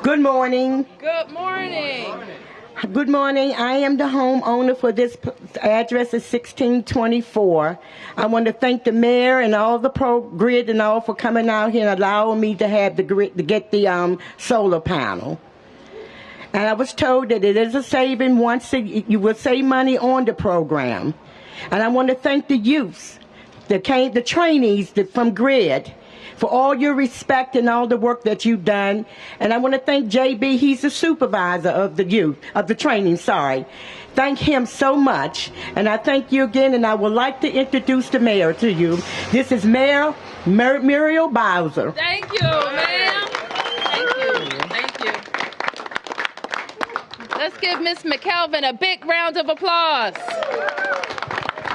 Good morning. Good morning. Good morning. I am the homeowner for this address is 1624. I want to thank the mayor and all the pro-grid and all for coming out here and allowing me to have the grid to get the solar panel. And I was told that it is a saving once you will save money on the program. And I want to thank the youth, the trainees from Grid, for all your respect and all the work that you've done. And I want to thank JB, he's the supervisor of the youth, of the training, sorry. Thank him so much. And I thank you again, and I would like to introduce the mayor to you. This is Mayor Muriel Bowser. Thank you, ma'am. Thank you. Thank you. Let's give Ms. McKelvin a big round of applause.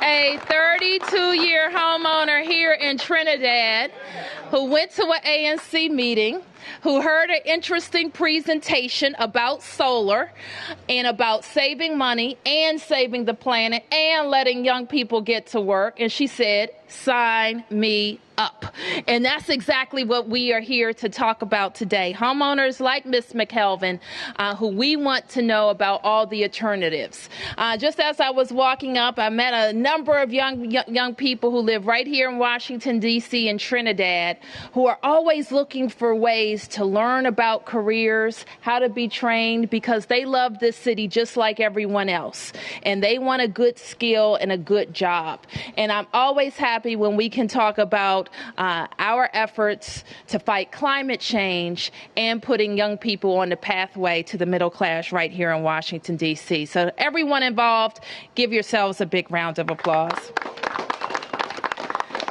A 32-year homeowner here in Trinidad who went to an ANC meeting, who heard an interesting presentation about solar and about saving money and saving the planet and letting young people get to work. And she said, sign me up. And that's exactly what we are here to talk about today. Homeowners like Ms. McKelvin, who we want to know about all the alternatives. Just as I was walking up, I met a number of young people who live right here in Washington, D.C. and Trinidad, who are always looking for ways to learn about careers, how to be trained, because they love this city just like everyone else. And they want a good skill and a good job. And I'm always happy when we can talk about our efforts to fight climate change and putting young people on the pathway to the middle class right here in Washington, D.C. So everyone involved, give yourselves a big round of applause.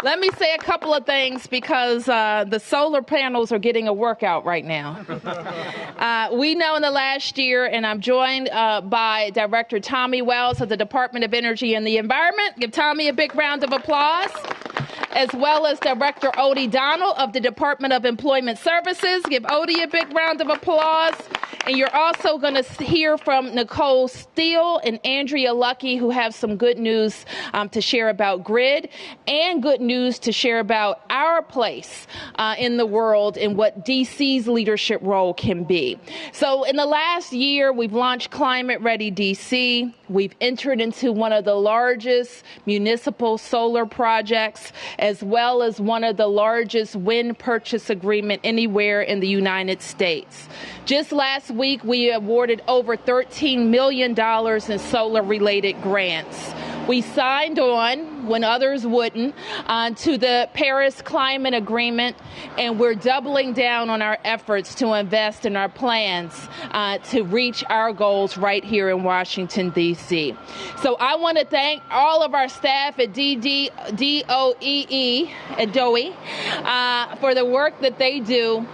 Let me say a couple of things because the solar panels are getting a workout right now. We know in the last year, and I'm joined by Director Tommy Wells of the Department of Energy and the Environment. Give Tommy a big round of applause. As well as Director Odie Donald of the Department of Employment Services. Give Odie a big round of applause. And you're also going to hear from Nicole Steele and Andrea Lucky, who have some good news to share about Grid and good news to share about our place in the world and what DC's leadership role can be. So in the last year, we've launched Climate Ready DC. We've entered into one of the largest municipal solar projects, as well as one of the largest wind purchase agreement anywhere in the United States. Just last week, we awarded over $13 million in solar-related grants. We signed on, when others wouldn't, to the Paris Climate Agreement, and we're doubling down on our efforts to invest in our plans to reach our goals right here in Washington, D.C. So I want to thank all of our staff at DOEE for the work that they do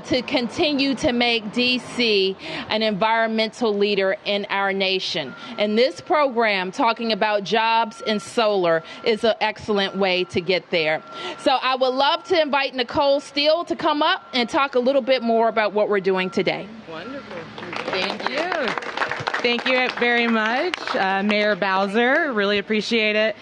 to continue to make D.C. an environmental leader in our nation. And this program, talking about jobs and solar, is an excellent way to get there. So I would love to invite Nicole Steele to come up and talk a little bit more about what we're doing today. Wonderful. Thank you. Thank you very much, Mayor Bowser. Really appreciate it.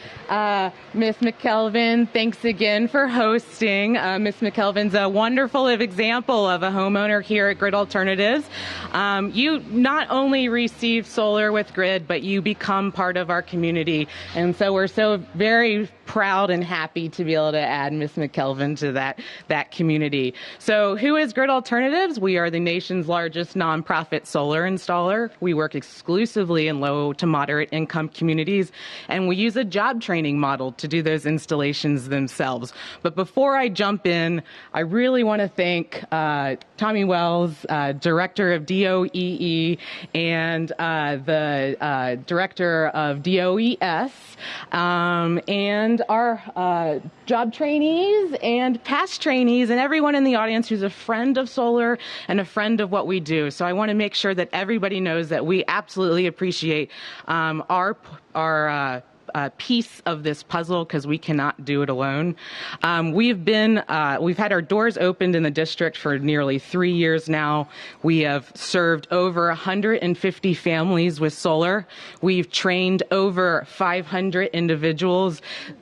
Ms. McKelvin, thanks again for hosting. Ms. McKelvin's a wonderful example of a homeowner here at Grid Alternatives. You not only receive solar with Grid, but you become part of our community. And so we're so very proud and happy to be able to add Ms. McKelvin to that community. So who is Grid Alternatives? We are the nation's largest nonprofit solar installer. We work exclusively in low to moderate income communities, and we use a job training model to do those installations themselves. But before I jump in, I really want to thank Tommy Wells, Director of DOEE, and the Director of DOES, and our job trainees and past trainees and everyone in the audience who's a friend of solar and a friend of what we do. So I want to make sure that everybody knows that we absolutely appreciate our piece of this puzzle because we cannot do it alone. We've had our doors opened in the district for nearly 3 years now. We have served over 150 families with solar. We've trained over 500 individuals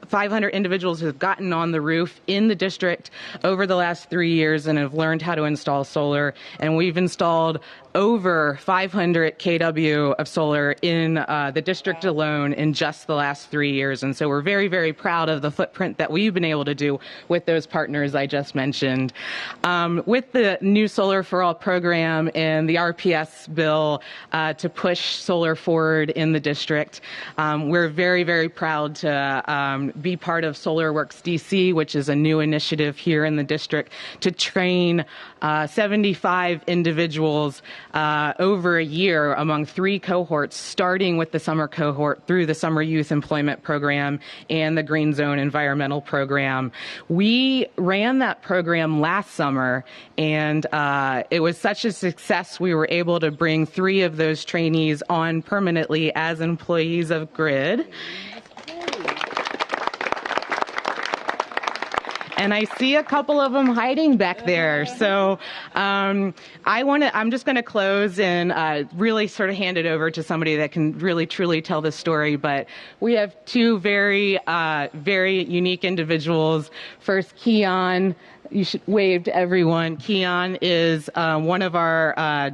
who have gotten on the roof in the district over the last 3 years and have learned how to install solar. And we've installed over 500 kW of solar in the district alone in just the last 3 years. And so we're very, very proud of the footprint that we've been able to do with those partners I just mentioned. With the new Solar for All program and the RPS bill to push solar forward in the district, we're very, very proud to be part of SolarWorks DC, which is a new initiative here in the district to train 75 individuals over a year among 3 cohorts, starting with the summer cohort through the Summer Youth Employment Program and the Green Zone Environmental Program. We ran that program last summer, and it was such a success we were able to bring 3 of those trainees on permanently as employees of GRID. And I see a couple of them hiding back there. So I'm just going to close and really sort of hand it over to somebody that can really truly tell the story. But we have 2 very, very unique individuals. First, Keon. You should wave to everyone. Keon is one of our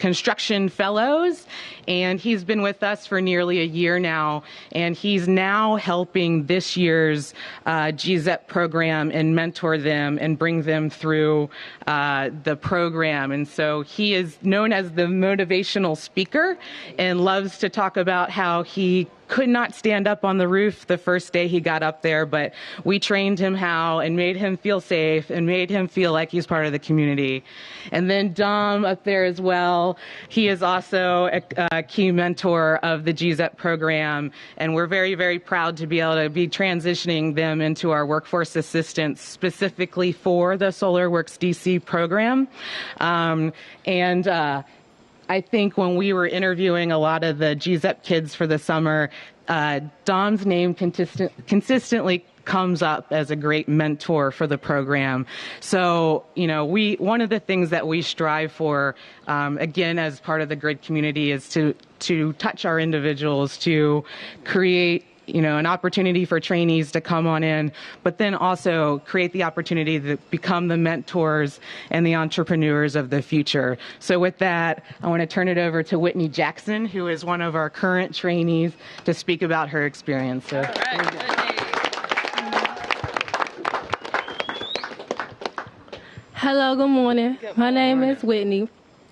construction fellows, and he's been with us for nearly a year now, and he's now helping this year's GZEP program and mentor them and bring them through the program. And so he is known as the motivational speaker and loves to talk about how he could not stand up on the roof the first day he got up there, but we trained him how and made him feel safe and made him feel like he's part of the community. And then Dom up there as well. He is also a key mentor of the GZEP program, and we're very, very proud to be able to be transitioning them into our workforce assistance specifically for the SolarWorks DC program. I think when we were interviewing a lot of the GZEP kids for the summer, Dom's name consistently comes up as a great mentor for the program. So, one of the things that we strive for, again, as part of the GRID community, is to touch our individuals, to create an opportunity for trainees to come on in, but then also create the opportunity to become the mentors and the entrepreneurs of the future. So with that, I want to turn it over to Whitney Jackson, who is one of our current trainees, to speak about her experience. So, Hello, good morning. My name is Whitney,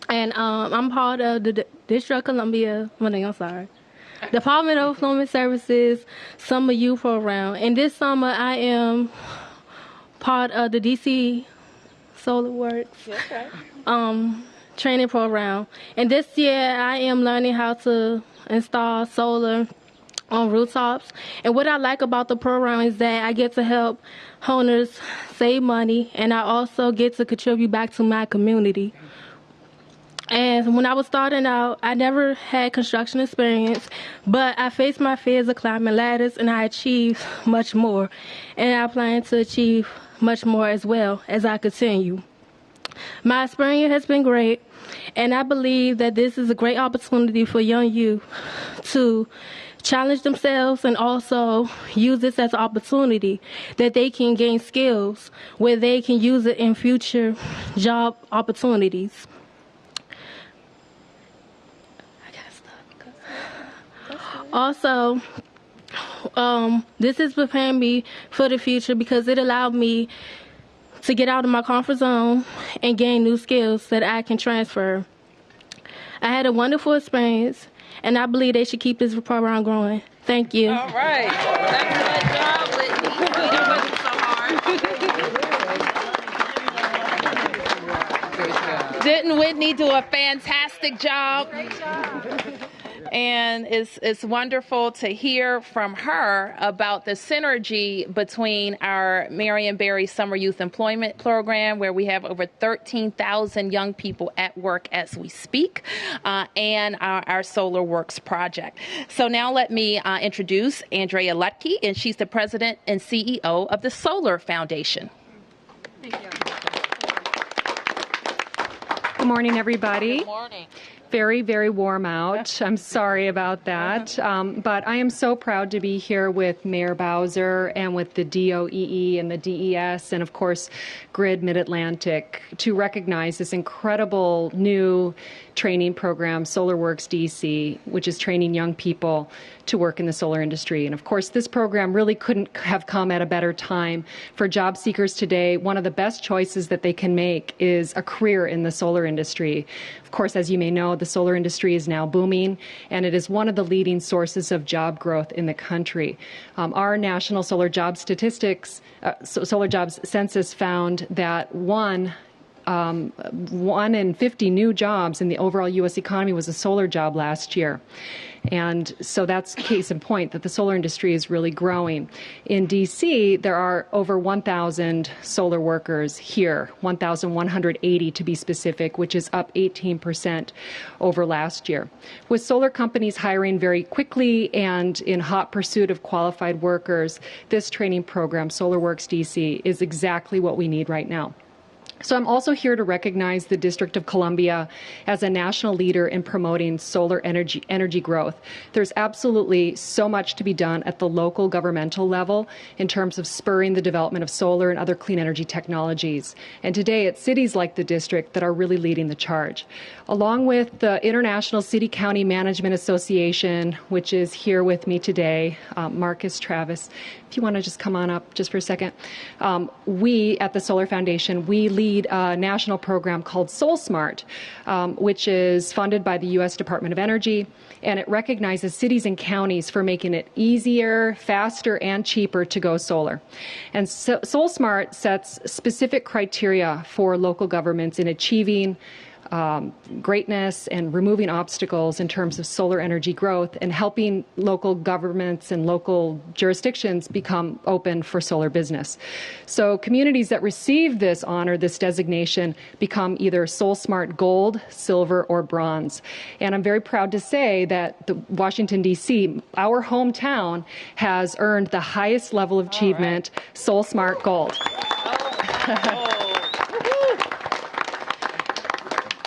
and I'm part of the District of Columbia, Department of Employment Services Summer Youth Program. And this summer, I am part of the DC SolarWorks training program. And this year, I am learning how to install solar on rooftops. And what I like about the program is that I get to help homeowners save money, and I also get to contribute back to my community. And when I was starting out, I never had construction experience, but I faced my fears of climbing ladders, and I achieved much more. And I plan to achieve much more as well as I continue. My experience has been great, and I believe that this is a great opportunity for young youth to challenge themselves and also use this as an opportunity that they can gain skills where they can use it in future job opportunities. Also, this is preparing me for the future because it allowed me to get out of my comfort zone and gain new skills that I can transfer. I had a wonderful experience, and I believe they should keep this program growing. Thank you. All right. Excellent job, Whitney. It wasn't so hard. Didn't Whitney do a fantastic job? Great job. And it's wonderful to hear from her about the synergy between our Marion Barry Summer Youth Employment Program, where we have over 13,000 young people at work as we speak, and our Solar Works project. So now let me introduce Andrea Lutke, and she's the president and CEO of the Solar Foundation. Thank you. Good morning, everybody. Good morning. Very, very warm out. I'm sorry about that. But I am so proud to be here with Mayor Bowser and with the DOEE and the DES and, of course, Grid Mid-Atlantic to recognize this incredible new training program, SolarWorks DC, which is training young people to work in the solar industry. And of course, this program really couldn't have come at a better time for job seekers today. One of the best choices that they can make is a career in the solar industry. Of course, as you may know, the solar industry is now booming, and it is one of the leading sources of job growth in the country. Our national solar job statistics, solar jobs census found that one in 50 new jobs in the overall U.S. economy was a solar job last year. And so that's case in point that the solar industry is really growing. In D.C., there are over 1,000 solar workers here, 1,180 to be specific, which is up 18% over last year. With solar companies hiring very quickly and in hot pursuit of qualified workers, this training program, SolarWorks DC, is exactly what we need right now. So I'm also here to recognize the District of Columbia as a national leader in promoting solar energy growth. There's absolutely so much to be done at the local governmental level in terms of spurring the development of solar and other clean energy technologies. And today it's cities like the district that are really leading the charge. Along with the International City County Management Association, which is here with me today, Marcus Travis, if you want to just come on up just for a second. We at the Solar Foundation, we lead a national program called SolSmart, which is funded by the U.S. Department of Energy, and it recognizes cities and counties for making it easier, faster, and cheaper to go solar. And so SolSmart sets specific criteria for local governments in achieving greatness and removing obstacles in terms of solar energy growth and helping local governments and local jurisdictions become open for solar business. So communities that receive this honor, this designation, become either SolSmart Gold, Silver, or Bronze. And I'm very proud to say that the Washington, D.C., our hometown, has earned the highest level of achievement, SolSmart Gold.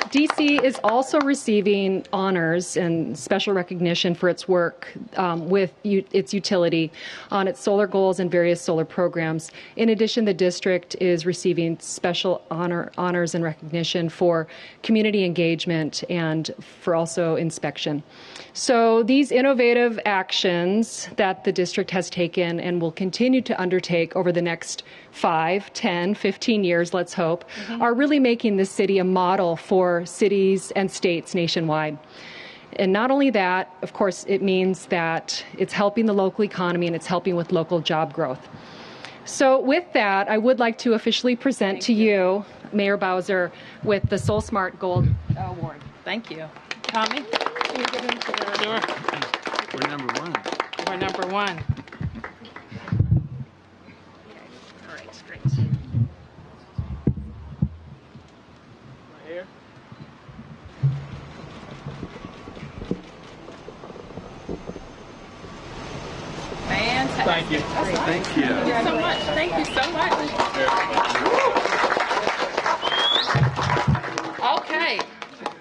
DC is also receiving honors and special recognition for its work with its utility on its solar goals and various solar programs. In addition, the district is receiving special honors and recognition for community engagement and for also inspection. So these innovative actions that the district has taken and will continue to undertake over the next 5, 10, 15 years, let's hope, are really making this city a model for cities and states nationwide. And not only that, of course, it means that it's helping the local economy and it's helping with local job growth. So with that, I would like to officially present to you, Mayor Bowser, with the SolSmart Gold Award. Thank you. Tommy? Can you give him to the door? We're number one. We're number one. All right, great. Here. Fantastic. Thank you. Thank you. Thank you so much. Thank you so much. Okay.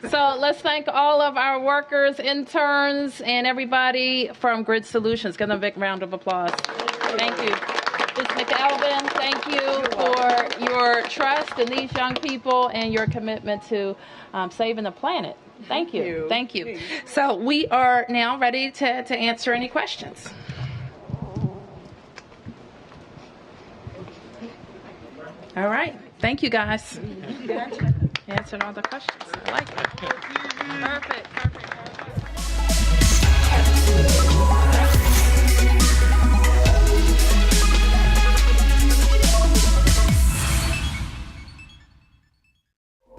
So let's thank all of our workers, interns, and everybody from Grid Solutions. Give them a big round of applause. Thank you. Ms. McElvin, thank you for your trust in these young people and your commitment to saving the planet. Thank you. Thank you. So we are now ready to answer any questions. All right. Thank you, guys. Answered all the questions. I like it. Perfect.